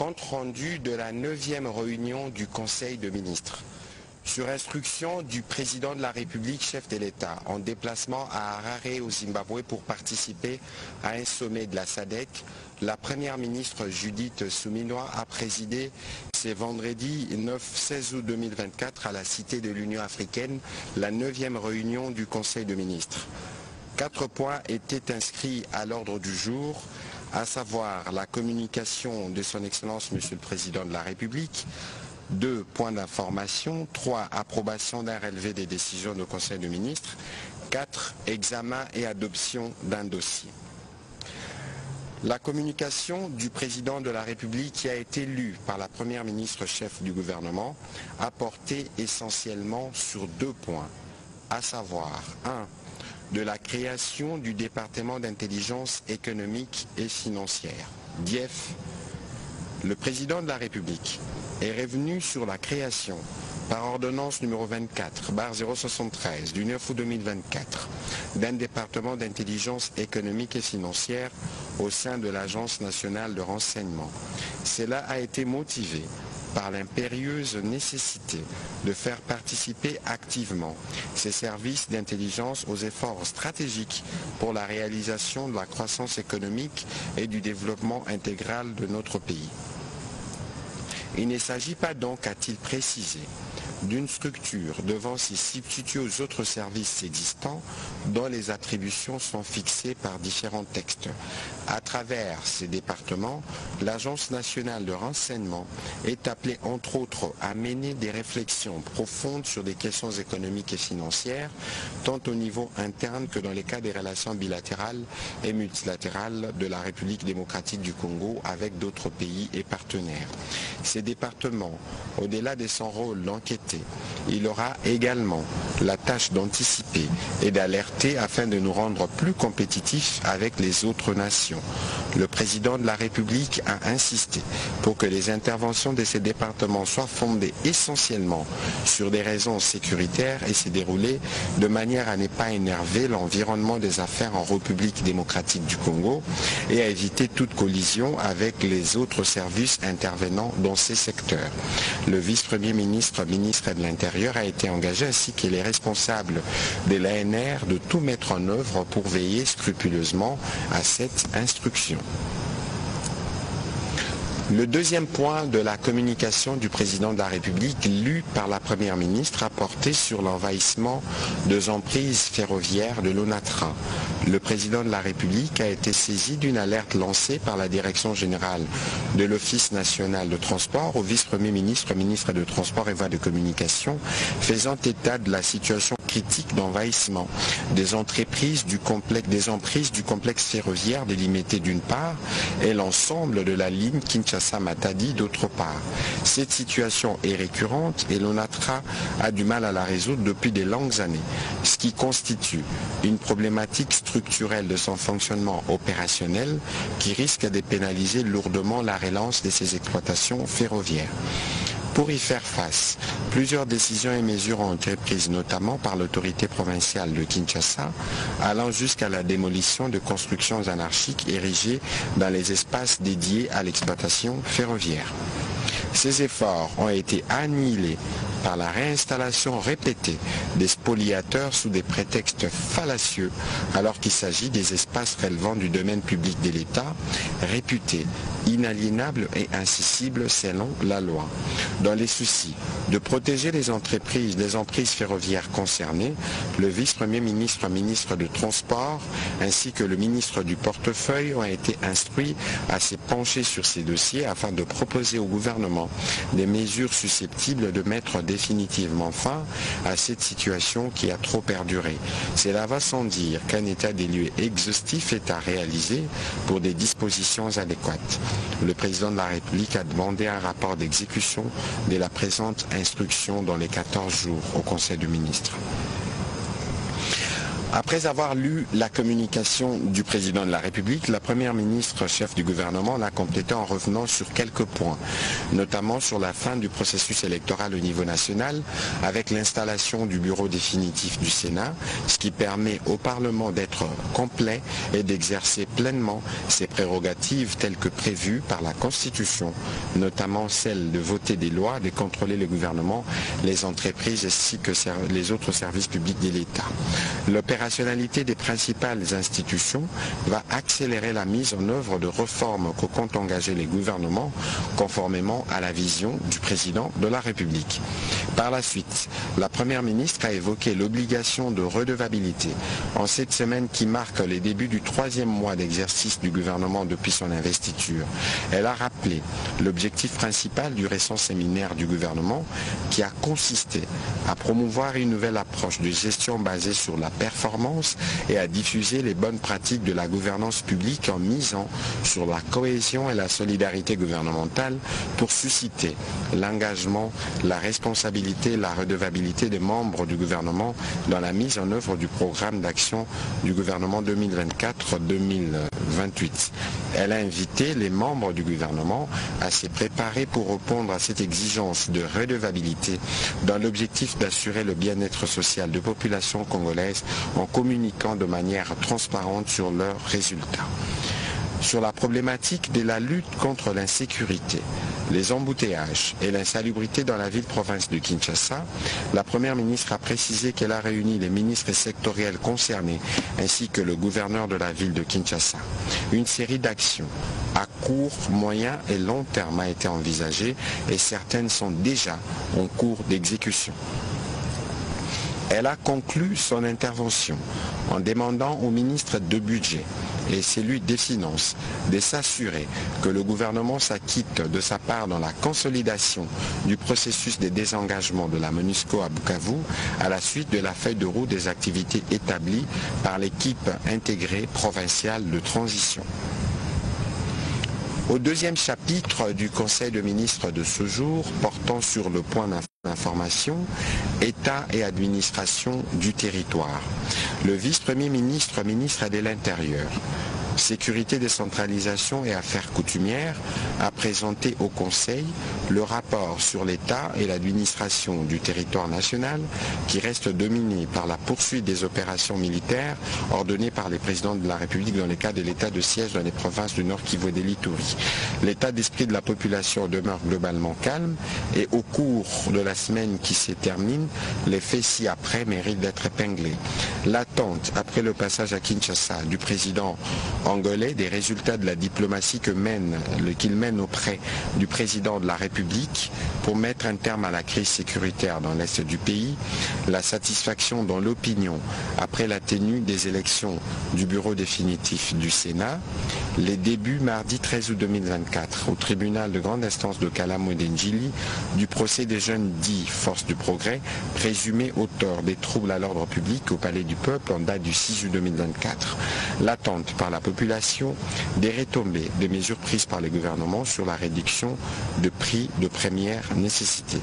Compte rendu de la 9e réunion du Conseil de ministres. Sur instruction du président de la République, chef de l'État, en déplacement à Harare au Zimbabwe pour participer à un sommet de la SADC, la première ministre Judith Suminwa a présidé ce vendredi 16 août 2024 à la Cité de l'Union africaine, la 9e réunion du Conseil de ministres. 4 points étaient inscrits à l'ordre du jour, à savoir la communication de son Excellence Monsieur le Président de la République, 2 points d'information, 3 approbation d'un relevé des décisions du Conseil de ministres, 4 examen et adoption d'un dossier. La communication du Président de la République qui a été lue par la Première ministre chef du gouvernement a porté essentiellement sur 2 points, à savoir 1. De la création du département d'intelligence économique et financière, DIEF. Le président de la République est revenu sur la création par ordonnance numéro 24/073 du 9 août 2024 d'un département d'intelligence économique et financière au sein de l'Agence nationale de renseignement. Cela a été motivé par l'impérieuse nécessité de faire participer activement ces services d'intelligence aux efforts stratégiques pour la réalisation de la croissance économique et du développement intégral de notre pays. Il ne s'agit pas donc, a-t-il précisé, d'une structure devant s'y substituer aux autres services existants dont les attributions sont fixées par différents textes. À travers ces départements, l'Agence nationale de renseignement est appelée entre autres à mener des réflexions profondes sur des questions économiques et financières, tant au niveau interne que dans les cas des relations bilatérales et multilatérales de la République démocratique du Congo avec d'autres pays et partenaires. Ces départements, au-delà de son rôle d'enquêter, il aura également la tâche d'anticiper et d'alerter afin de nous rendre plus compétitifs avec les autres nations. Le président de la République a insisté pour que les interventions de ces départements soient fondées essentiellement sur des raisons sécuritaires et se déroulées de manière à ne pas énerver l'environnement des affaires en République démocratique du Congo et à éviter toute collision avec les autres services intervenant dans ces secteurs. Le vice-premier ministre, ministre de l'Intérieur, a été engagé ainsi que les responsables de l'ANR de tout mettre en œuvre pour veiller scrupuleusement à cette instruction. Le deuxième point de la communication du président de la République, lu par la première ministre, a porté sur l'envahissement de emprises ferroviaires de l'ONATRA. Le président de la République a été saisi d'une alerte lancée par la Direction générale de l'Office national de transport au vice-premier ministre, ministre de Transport et Voies de communication, faisant état de la situation critique d'envahissement des emprises du complexe ferroviaire délimité d'une part et l'ensemble de la ligne Kinshasa-Matadi d'autre part. Cette situation est récurrente et l'ONATRA a du mal à la résoudre depuis de longues années, ce qui constitue une problématique structurelle de son fonctionnement opérationnel qui risque de pénaliser lourdement la relance de ces exploitations ferroviaires. Pour y faire face, plusieurs décisions et mesures ont été prises notamment par l'autorité provinciale de Kinshasa, allant jusqu'à la démolition de constructions anarchiques érigées dans les espaces dédiés à l'exploitation ferroviaire. Ces efforts ont été annihilés par la réinstallation répétée des spoliateurs sous des prétextes fallacieux alors qu'il s'agit des espaces relevant du domaine public de l'État, réputés inaliénables et incessibles selon la loi. Dans les soucis de protéger les emprises ferroviaires concernées, le vice-premier ministre, ministre de Transport, ainsi que le ministre du Portefeuille ont été instruits à se pencher sur ces dossiers afin de proposer au gouvernement des mesures susceptibles de mettre définitivement fin à cette situation qui a trop perduré. Cela va sans dire qu'un état des lieux exhaustif est à réaliser pour des dispositions adéquates. Le président de la République a demandé un rapport d'exécution de la présente instruction dans les 14 jours au Conseil des ministres. Après avoir lu la communication du président de la République, la première ministre chef du gouvernement l'a complétée en revenant sur quelques points, notamment sur la fin du processus électoral au niveau national, avec l'installation du bureau définitif du Sénat, ce qui permet au Parlement d'être complet et d'exercer pleinement ses prérogatives telles que prévues par la Constitution, notamment celle de voter des lois, de contrôler le gouvernement, les entreprises ainsi que les autres services publics de l'État. L'opérationnalité des principales institutions va accélérer la mise en œuvre de réformes que comptent engager les gouvernements conformément à la vision du président de la République. Par la suite, la première ministre a évoqué l'obligation de redevabilité en cette semaine qui marque les débuts du 3e mois d'exercice du gouvernement depuis son investiture. Elle a rappelé l'objectif principal du récent séminaire du gouvernement qui a consisté à promouvoir une nouvelle approche de gestion basée sur la performance et à diffuser les bonnes pratiques de la gouvernance publique en misant sur la cohésion et la solidarité gouvernementale pour susciter l'engagement, la responsabilité et la redevabilité des membres du gouvernement dans la mise en œuvre du programme d'action du gouvernement 2024-2028. Elle a invité les membres du gouvernement à se préparer pour répondre à cette exigence de redevabilité dans l'objectif d'assurer le bien-être social de populations congolaises en communiquant de manière transparente sur leurs résultats. Sur la problématique de la lutte contre l'insécurité, les embouteillages et l'insalubrité dans la ville-province de Kinshasa, la première ministre a précisé qu'elle a réuni les ministres sectoriels concernés ainsi que le gouverneur de la ville de Kinshasa. Une série d'actions à court, moyen et long terme a été envisagée et certaines sont déjà en cours d'exécution. Elle a conclu son intervention en demandant au ministre de Budget et celui des Finances de s'assurer que le gouvernement s'acquitte de sa part dans la consolidation du processus de désengagement de la MONUSCO à Bukavu à la suite de la feuille de route des activités établies par l'équipe intégrée provinciale de transition. Au deuxième chapitre du Conseil de ministres de ce jour, portant sur le point d'information, État et administration du territoire, le vice-premier ministre, ministre de l'Intérieur, Sécurité, décentralisation et affaires coutumières a présenté au Conseil le rapport sur l'État et l'administration du territoire national qui reste dominé par la poursuite des opérations militaires ordonnées par les présidents de la République dans le cadre de l'état de siège dans les provinces du Nord Kivu et de l'Ituri. L'état d'esprit de la population demeure globalement calme et au cours de la semaine qui se termine, les faits ci-après méritent d'être épinglés. L'attente après le passage à Kinshasa du président angolais des résultats de la diplomatie qu'il mène auprès du président de la République pour mettre un terme à la crise sécuritaire dans l'est du pays, la satisfaction dans l'opinion après la tenue des élections du bureau définitif du Sénat, les débuts mardi 13 août 2024 au tribunal de grande instance de Kalamu-Dendjili du procès des jeunes dits Force du Progrès présumés auteurs des troubles à l'ordre public au Palais du Peuple en date du 6 août 2024. L'attente par la population des retombées des mesures prises par les gouvernements sur la réduction de prix de première nécessité.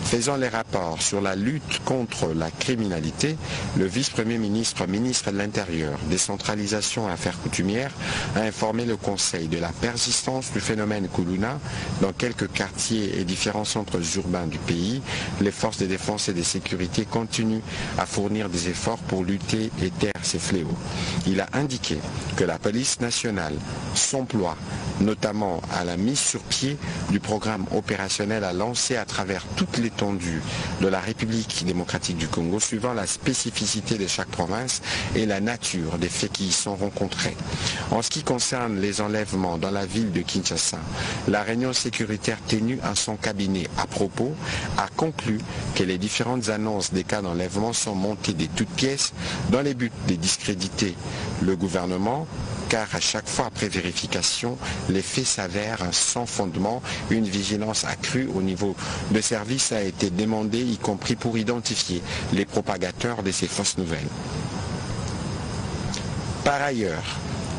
Faisant les rapports sur la lutte contre la criminalité, le vice-premier ministre, ministre de l'Intérieur, décentralisation et affaires coutumières, a informé le Conseil de la persistance du phénomène Kuluna dans quelques quartiers et différents centres urbains du pays. Les forces de défense et de sécurité continuent à fournir des efforts pour lutter et taire ces fléaux. Il a indiqué que la police nationale s'emploie notamment à la mise sur pied du programme opérationnel à lancer à travers toute l'étendue de la République démocratique du Congo, suivant la spécificité de chaque province et la nature des faits qui y sont rencontrés. En ce qui concerne les enlèvements dans la ville de Kinshasa, la réunion sécuritaire tenue à son cabinet à propos a conclu que les différentes annonces des cas d'enlèvement sont montées de toutes pièces dans les buts de discréditer le gouvernement, car à chaque fois après vérification, les faits s'avèrent sans fondement. Une vigilance accrue au niveau de service a été demandée, y compris pour identifier les propagateurs de ces fausses nouvelles. Par ailleurs,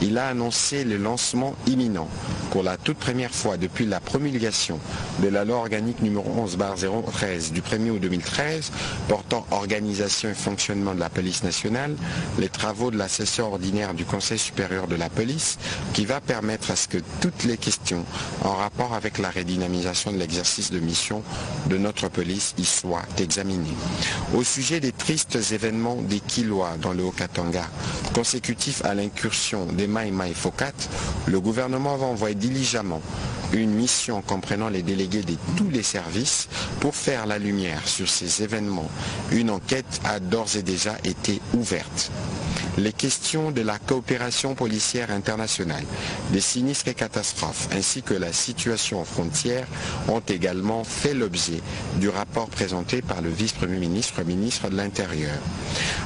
il a annoncé le lancement imminent, pour la toute première fois depuis la promulgation de la loi organique numéro 11/013 du 1er août 2013 portant organisation et fonctionnement de la police nationale, les travaux de la session ordinaire du Conseil supérieur de la police qui va permettre à ce que toutes les questions en rapport avec la redynamisation de l'exercice de mission de notre police y soient examinées. Au sujet des tristes événements des Kilwa dans le Haut-Katanga, consécutifs à l'incursion des Mai Mai Fokat, le gouvernement va envoyer diligemment une mission comprenant les délégués de tous les services pour faire la lumière sur ces événements. Une enquête a d'ores et déjà été ouverte. Les questions de la coopération policière internationale, des sinistres et catastrophes, ainsi que la situation aux frontières ont également fait l'objet du rapport présenté par le vice-premier ministre, ministre de l'Intérieur.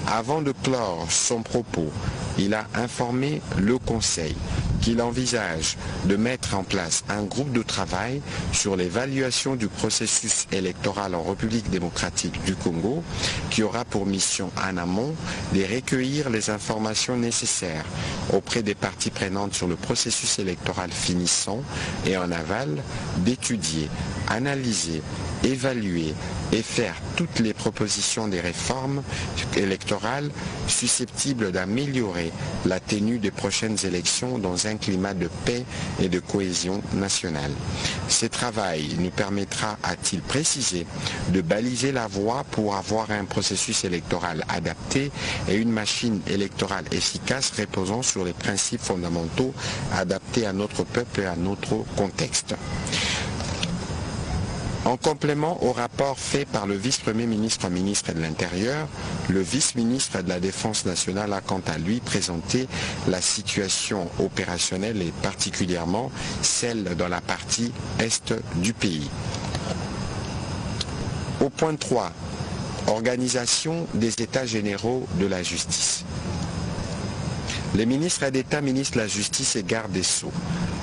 Avant de clore son propos, il a informé le Conseil qu'il envisage de mettre en place un groupe de travail sur l'évaluation du processus électoral en République démocratique du Congo, qui aura pour mission en amont de recueillir les informations nécessaires auprès des parties prenantes sur le processus électoral finissant et en aval d'étudier, analyser, évaluer et faire toutes les propositions des réformes électorales susceptibles d'améliorer la tenue des prochaines élections dans un climat de paix et de cohésion nationale. Ce travail nous permettra, a-t-il précisé, de baliser la voie pour avoir un processus électoral adapté et une machine électorale efficace reposant sur les principes fondamentaux adaptés à notre peuple et à notre contexte. En complément au rapport fait par le vice-premier ministre, ministre de l'Intérieur, le vice-ministre de la Défense nationale a quant à lui présenté la situation opérationnelle et particulièrement celle dans la partie est du pays. Au point 3, organisation des États généraux de la justice. Le ministre d'État, ministre de la Justice et garde des Sceaux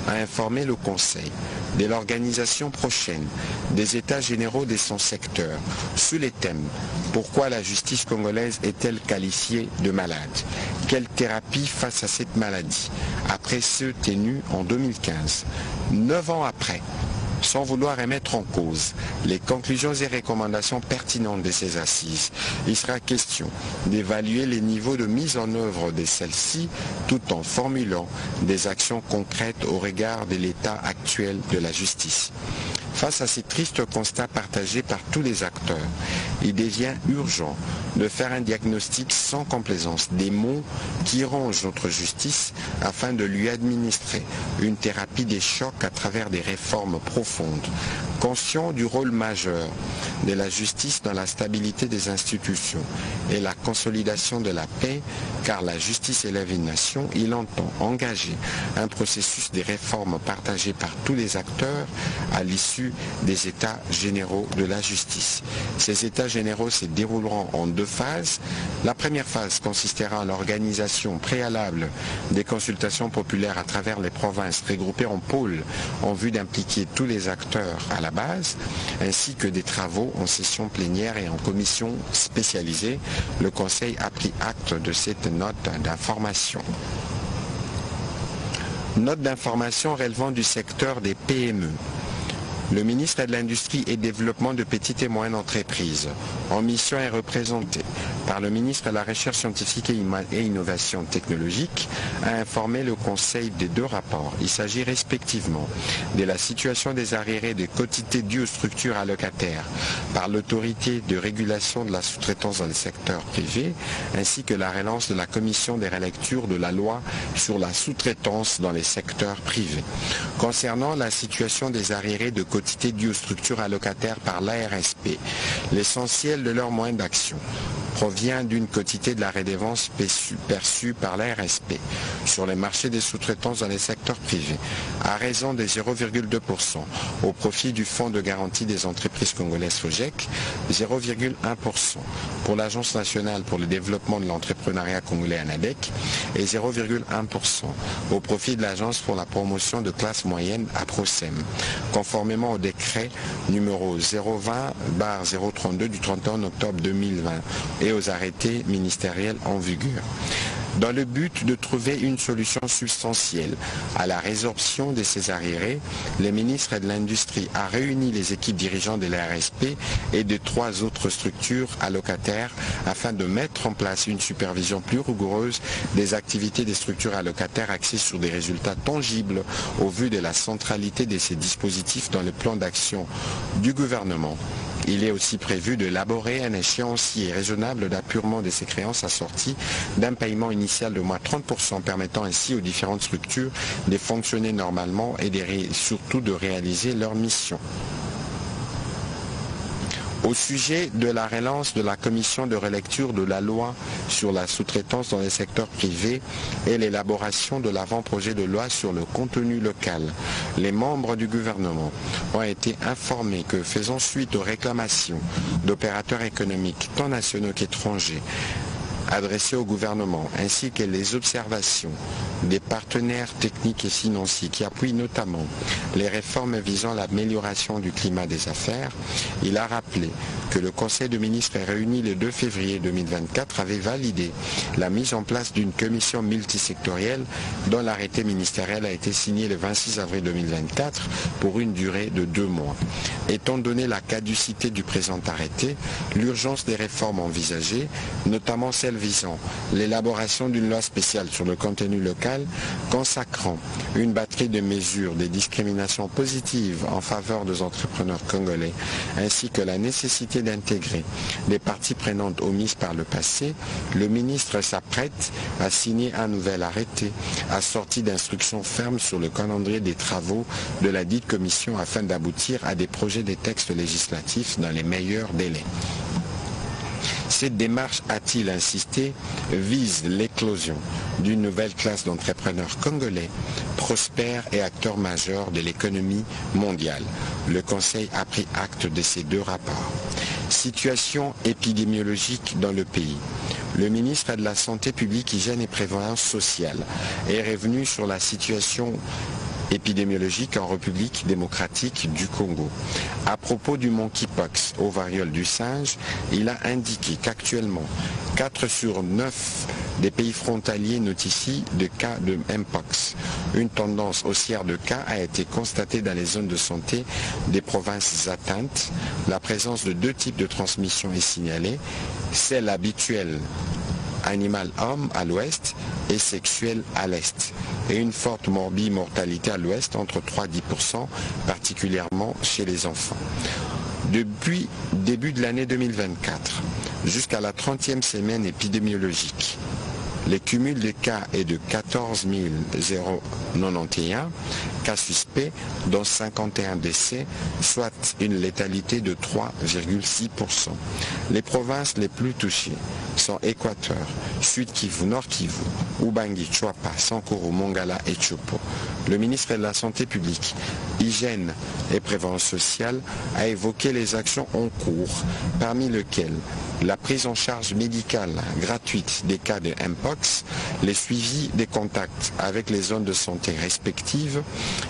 a informé le Conseil de l'organisation prochaine des États généraux de son secteur sous les thèmes « Pourquoi la justice congolaise est-elle qualifiée de malade ? Quelle thérapie face à cette maladie ?» après ceux tenus en 2015. 9 ans après, sans vouloir remettre en cause les conclusions et recommandations pertinentes de ces assises, il sera question d'évaluer les niveaux de mise en œuvre de celles-ci tout en formulant des actions concrètes au regard de l'état actuel de la justice. Face à ces tristes constats partagés par tous les acteurs, il devient urgent de faire un diagnostic sans complaisance des maux qui rongent notre justice afin de lui administrer une thérapie des chocs à travers des réformes profondes. Conscient du rôle majeur de la justice dans la stabilité des institutions et la consolidation de la paix, car la justice élève une nation, il entend engager un processus de réformes partagé par tous les acteurs à l'issue des États généraux de la justice. Ces États généraux se dérouleront en 2 phases. La première phase consistera en l'organisation préalable des consultations populaires à travers les provinces regroupées en pôles en vue d'impliquer tous les acteurs à la base, ainsi que des travaux en session plénière et en commission spécialisée. Le Conseil a pris acte de cette note d'information. Note d'information relevant du secteur des PME. Le ministre de l'Industrie et Développement de petites et moyennes entreprises, en mission est représenté par le ministre de la Recherche scientifique et Innovation technologique, a informé le Conseil des 2 rapports. Il s'agit respectivement de la situation des arriérés des quotités dues aux structures allocataires par l'autorité de régulation de la sous-traitance dans le secteur privé, ainsi que la relance de la commission des relectures de la loi sur la sous-traitance dans les secteurs privés. Concernant la situation des arriérés de quotités dues aux structures allocataires par l'ARSP, l'essentiel de leurs moyens d'action provient d'une quotité de la redevance perçue par l'ARSP sur les marchés des sous-traitances dans les secteurs privés, à raison de 0,2% au profit du Fonds de garantie des entreprises congolaises FOGEC, 0,1% pour l'Agence nationale pour le développement de l'entrepreneuriat congolais ANADEC et 0,1% au profit de l'Agence pour la promotion de classe moyenne APROSEM, conformément au décret numéro 020/032 du 31 octobre 2020 et aux arrêtés ministériels en vigueur. Dans le but de trouver une solution substantielle à la résorption de ces arriérés, le ministre de l'Industrie a réuni les équipes dirigeantes de la RSP et de 3 autres structures allocataires afin de mettre en place une supervision plus rigoureuse des activités des structures allocataires axées sur des résultats tangibles au vu de la centralité de ces dispositifs dans le plan d'action du gouvernement. Il est aussi prévu d'élaborer un échéancier raisonnable d'appurement de ces créances assorties d'un paiement initial de moins 30%, permettant ainsi aux différentes structures de fonctionner normalement et surtout de réaliser leur mission. Au sujet de la relance de la commission de relecture de la loi sur la sous-traitance dans le secteur privé et l'élaboration de l'avant-projet de loi sur le contenu local, les membres du gouvernement ont été informés que, faisant suite aux réclamations d'opérateurs économiques tant nationaux qu'étrangers adressées au gouvernement, ainsi que les observations des partenaires techniques et financiers qui appuient notamment les réformes visant l'amélioration du climat des affaires, il a rappelé que le Conseil de ministres réuni le 2 février 2024 avait validé la mise en place d'une commission multisectorielle dont l'arrêté ministériel a été signé le 26 avril 2024 pour une durée de 2 mois. Étant donné la caducité du présent arrêté, l'urgence des réformes envisagées, notamment celles visant l'élaboration d'une loi spéciale sur le contenu local consacrant une batterie de mesures de discrimination positive en faveur des entrepreneurs congolais, ainsi que la nécessité d'intégrer des parties prenantes omises par le passé, le ministre s'apprête à signer un nouvel arrêté assorti d'instructions fermes sur le calendrier des travaux de la dite commission afin d'aboutir à des projets de textes législatifs dans les meilleurs délais. Cette démarche, a-t-il insisté, vise l'éclosion d'une nouvelle classe d'entrepreneurs congolais, prospères et acteurs majeurs de l'économie mondiale. Le Conseil a pris acte de ces 2 rapports. Situation épidémiologique dans le pays. Le ministre de la Santé publique, Hygiène et Prévoyance sociale est revenu sur la situation épidémiologique en République démocratique du Congo. À propos du monkeypox aux varioles du singe, il a indiqué qu'actuellement, 4 sur 9 des pays frontaliers notifient de cas de mpox. Une tendance haussière de cas a été constatée dans les zones de santé des provinces atteintes. La présence de 2 types de transmission est signalée, celle habituelle animal-homme à l'ouest et sexuelle à l'est, et une forte mortalité à l'ouest entre 3 et 10%, particulièrement chez les enfants. Depuis début de l'année 2024 jusqu'à la 30e semaine épidémiologique, le cumul de cas est de 14 091 cas suspects, dont 51 décès, soit une létalité de 3,6%. Les provinces les plus touchées sont Équateur, Sud Kivu, Nord Kivu, Ubangi, Chouapa, Sankuru, Mongala et Chopo. Le ministre de la Santé publique, Hygiène et Prévoyance sociale a évoqué les actions en cours, parmi lesquelles la prise en charge médicale gratuite des cas de mpox, les suivis des contacts avec les zones de santé respectives,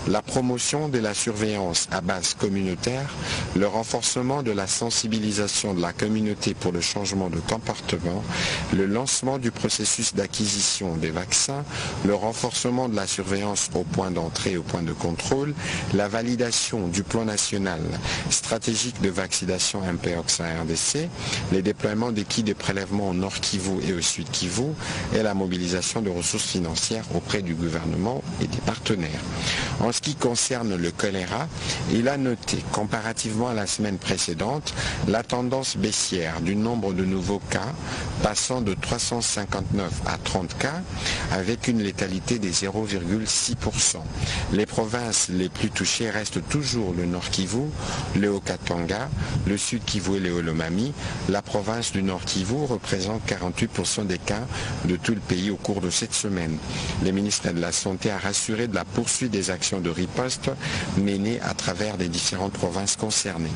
la promotion de la surveillance à base communautaire, le renforcement de la sensibilisation de la communauté pour le changement de comportement, le lancement du processus d'acquisition des vaccins, le renforcement de la surveillance au point d'entrée et au point de contrôle, la validation du plan national stratégique de vaccination mpox en RDC, les déploiement des kits de prélèvement au Nord Kivu et au Sud Kivu et la mobilisation de ressources financières auprès du gouvernement et des partenaires. En ce qui concerne le choléra, il a noté, comparativement à la semaine précédente, la tendance baissière du nombre de nouveaux cas, passant de 359 à 30 cas, avec une létalité de 0,6%. Les provinces les plus touchées restent toujours le Nord Kivu, le Haut-Katanga, le Sud Kivu et le Olomami. La province du Nord Kivu représente 48% des cas de tout le pays au cours de cette semaine. Le ministère de la Santé a rassuré de la poursuite des actions de riposte menées à travers les différentes provinces concernées.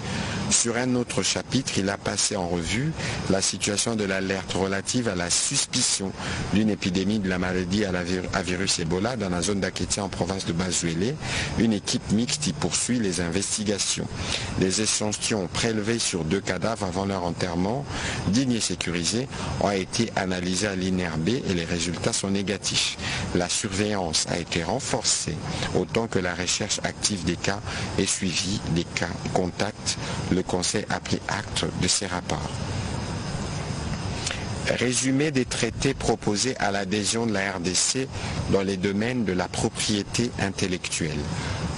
Sur un autre chapitre, il a passé en revue la situation de l'alerte note relative à la suspicion d'une épidémie de la maladie à virus Ebola dans la zone d'Aketia en province de Bazuélé. Une équipe mixte y poursuit les investigations. Les échantillons prélevés sur 2 cadavres avant leur enterrement, dignes et sécurisés, ont été analysés à l'INRB et les résultats sont négatifs. La surveillance a été renforcée autant que la recherche active des cas et suivi des cas contacts. Le Conseil a pris acte de ces rapports. Résumé des traités proposés à l'adhésion de la RDC dans les domaines de la propriété intellectuelle.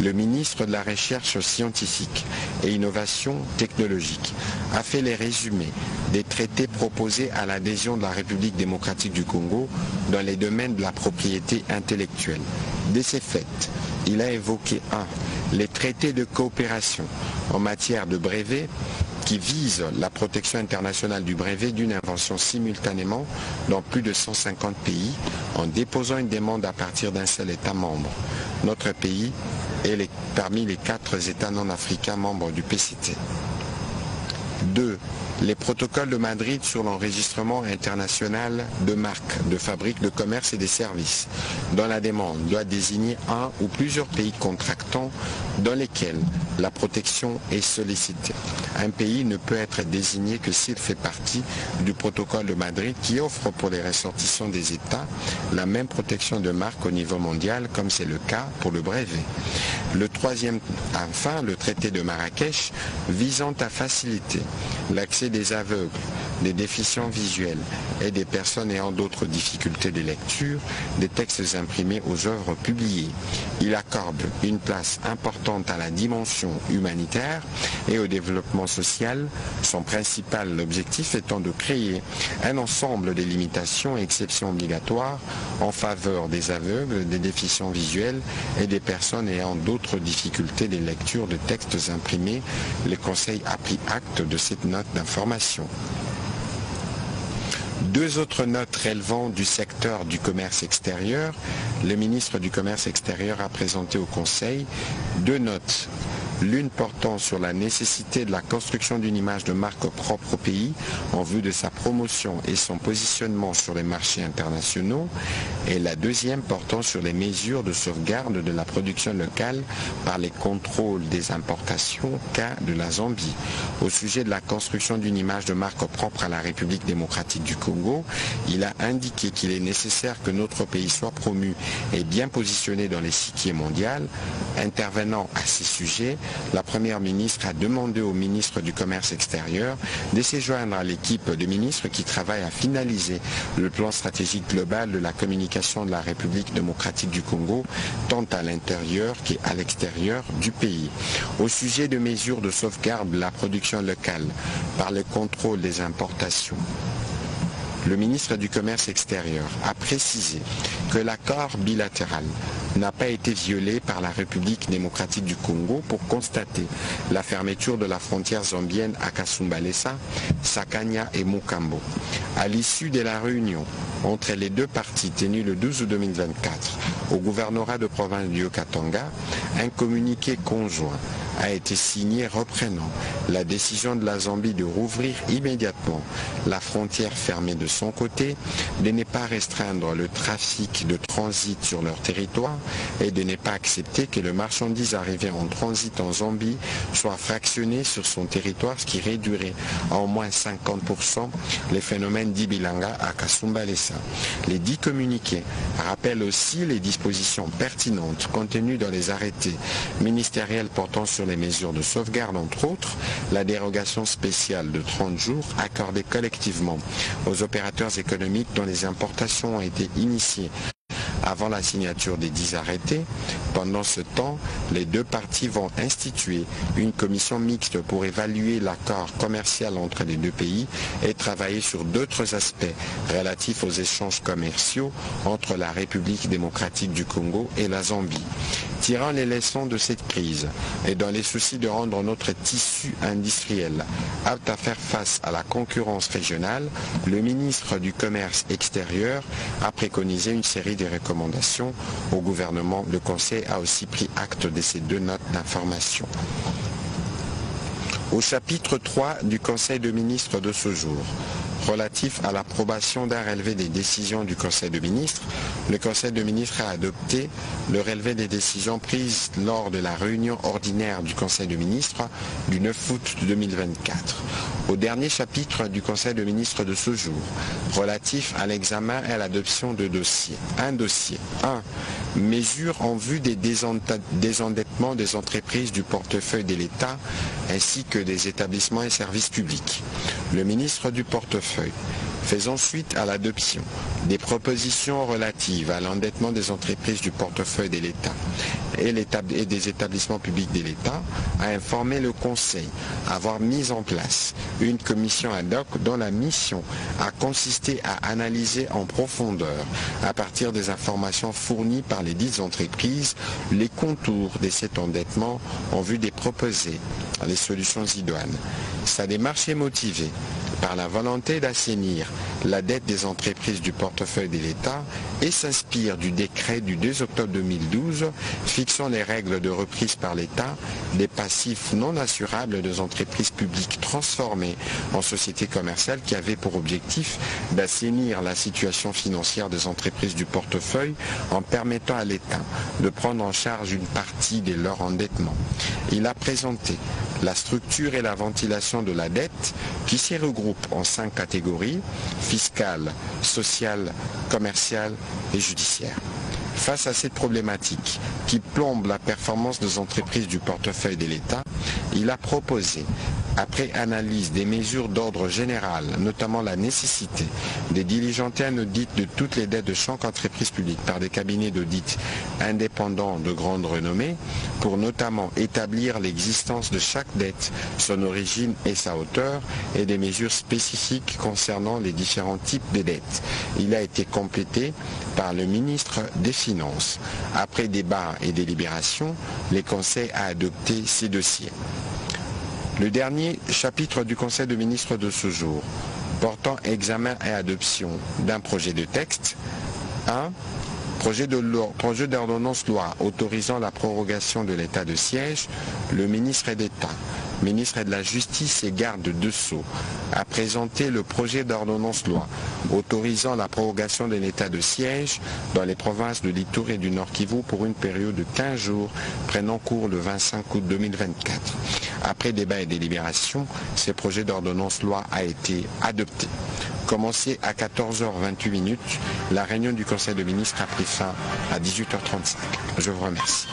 Le ministre de la Recherche scientifique et innovation technologique a fait les résumés des traités proposés à l'adhésion de la République démocratique du Congo dans les domaines de la propriété intellectuelle. De ces faits, il a évoqué 1. Les traités de coopération en matière de brevets qui vise la protection internationale du brevet d'une invention simultanément dans plus de 150 pays en déposant une demande à partir d'un seul État membre. Notre pays est parmi les 4 États non africains membres du PCT. 2. Les protocoles de Madrid sur l'enregistrement international de marques, de fabriques, de commerce et des services, dont la demande doit désigner un ou plusieurs pays contractants dans lesquels la protection est sollicitée. Un pays ne peut être désigné que s'il fait partie du protocole de Madrid qui offre pour les ressortissants des États la même protection de marque au niveau mondial comme c'est le cas pour le brevet. Le 3e, enfin, le traité de Marrakech visant à faciliter l'accès des aveugles, des déficients visuels et des personnes ayant d'autres difficultés de lecture des textes imprimés aux œuvres publiées. Il accorde une place importante à la dimension humanitaire et au développement social, son principal objectif étant de créer un ensemble de limitations et exceptions obligatoires en faveur des aveugles, des déficients visuels et des personnes ayant d'autres difficultés de lecture de textes imprimés. Le Conseil a pris acte de cette note d'information. 2 autres notes relevant du secteur du commerce extérieur. Le ministre du Commerce extérieur a présenté au Conseil 2 notes. L'une portant sur la nécessité de la construction d'une image de marque propre au pays en vue de sa promotion et son positionnement sur les marchés internationaux, et la deuxième portant sur les mesures de sauvegarde de la production locale par les contrôles des importations cas de la Zambie. Au sujet de la construction d'une image de marque propre à la République démocratique du Congo, il a indiqué qu'il est nécessaire que notre pays soit promu et bien positionné dans l'échiquier mondial. Intervenant à ces sujets, la Première ministre a demandé au ministre du Commerce extérieur de se joindre à l'équipe de ministres qui travaille à finaliser le plan stratégique global de la communication de la République démocratique du Congo, tant à l'intérieur qu'à l'extérieur du pays. Au sujet de mesures de sauvegarde de la production locale par le contrôle des importations, le ministre du Commerce extérieur a précisé que l'accord bilatéral n'a pas été violé par la République démocratique du Congo pour constater la fermeture de la frontière zambienne à Kasumbalesa, Sakanya et Mukambo. À l'issue de la réunion entre les 2 parties tenue le 12 août 2024 au gouvernorat de province du Haut-Katanga, un communiqué conjoint a été signé reprenant la décision de la Zambie de rouvrir immédiatement la frontière fermée de son côté, de ne pas restreindre le trafic de transit sur leur territoire et de ne pas accepter que les marchandises arrivées en transit en Zambie soient fractionnées sur son territoire, ce qui réduirait à au moins 50% les phénomènes d'Ibilanga à Kasumbalesa. Les 10 communiqués rappellent aussi les dispositions pertinentes contenues dans les arrêtés ministériels portant sur les mesures de sauvegarde, entre autres, la dérogation spéciale de 30 jours accordée collectivement aux opérateurs économiques dont les importations ont été initiées avant la signature des 10 arrêtés. Pendant ce temps, les 2 parties vont instituer une commission mixte pour évaluer l'accord commercial entre les 2 pays et travailler sur d'autres aspects relatifs aux échanges commerciaux entre la République démocratique du Congo et la Zambie. Tirant les leçons de cette crise et dans les soucis de rendre notre tissu industriel apte à faire face à la concurrence régionale, le ministre du Commerce extérieur a préconisé une série de recommandations au gouvernement. Le Conseil a aussi pris acte de ces 2 notes d'information. Au chapitre 3 du Conseil de ministres de ce jour, relatif à l'approbation d'un relevé des décisions du Conseil de ministres, le Conseil de ministres a adopté le relevé des décisions prises lors de la réunion ordinaire du Conseil de ministres du 9 août 2024. Au dernier chapitre du Conseil de ministres de ce jour, relatif à l'examen et à l'adoption de dossiers. Un dossier. 1. Mesures en vue des désendettements des entreprises du portefeuille de l'État ainsi que des établissements et services publics. Le ministre du portefeuille faisant suite à l'adoption des propositions relatives à l'endettement des entreprises du portefeuille de l'État et des établissements publics de l'État, a informé le Conseil avoir mis en place une commission ad hoc dont la mission a consisté à analyser en profondeur, à partir des informations fournies par les dites entreprises, les contours de cet endettement en vue de proposer les solutions idoines. Sa démarche est motivée par la volonté d'assainir la dette des entreprises du portefeuille de l'État et s'inspire du décret du 2 octobre 2012 fixant les règles de reprise par l'État des passifs non assurables des entreprises publiques transformées en sociétés commerciales qui avait pour objectif d'assainir la situation financière des entreprises du portefeuille en permettant à l'État de prendre en charge une partie de leur endettement. Il a présenté la structure et la ventilation de la dette qui s'y regroupe en 5 catégories: fiscale, sociale, commerciale et judiciaire. Face à cette problématique qui plombe la performance des entreprises du portefeuille de l'État, il a proposé, après analyse des mesures d'ordre général, notamment la nécessité de diligenter un audit de toutes les dettes de chaque entreprise publique par des cabinets d'audit indépendants de grande renommée, pour notamment établir l'existence de chaque dette, son origine et sa hauteur, et des mesures spécifiques concernant les différents types de dettes. Il a été complété par le ministre des Finances. Après débat et délibération, le Conseil a adopté ces dossiers. Le dernier chapitre du Conseil de ministres de ce jour, portant examen et adoption d'un projet de texte. 1. Projet d'ordonnance loi autorisant la prorogation de l'état de siège. Le ministre d'État, ministre de la Justice et garde de Sceaux, a présenté le projet d'ordonnance loi autorisant la prorogation de l'état de siège dans les provinces de l'Ituri et du Nord Kivu pour une période de 15 jours prenant cours le 25 août 2024. Après débat et délibération, ce projet d'ordonnance loi a été adopté. Commencé à 14h28, la réunion du Conseil de ministres a pris fin à 18h35. Je vous remercie.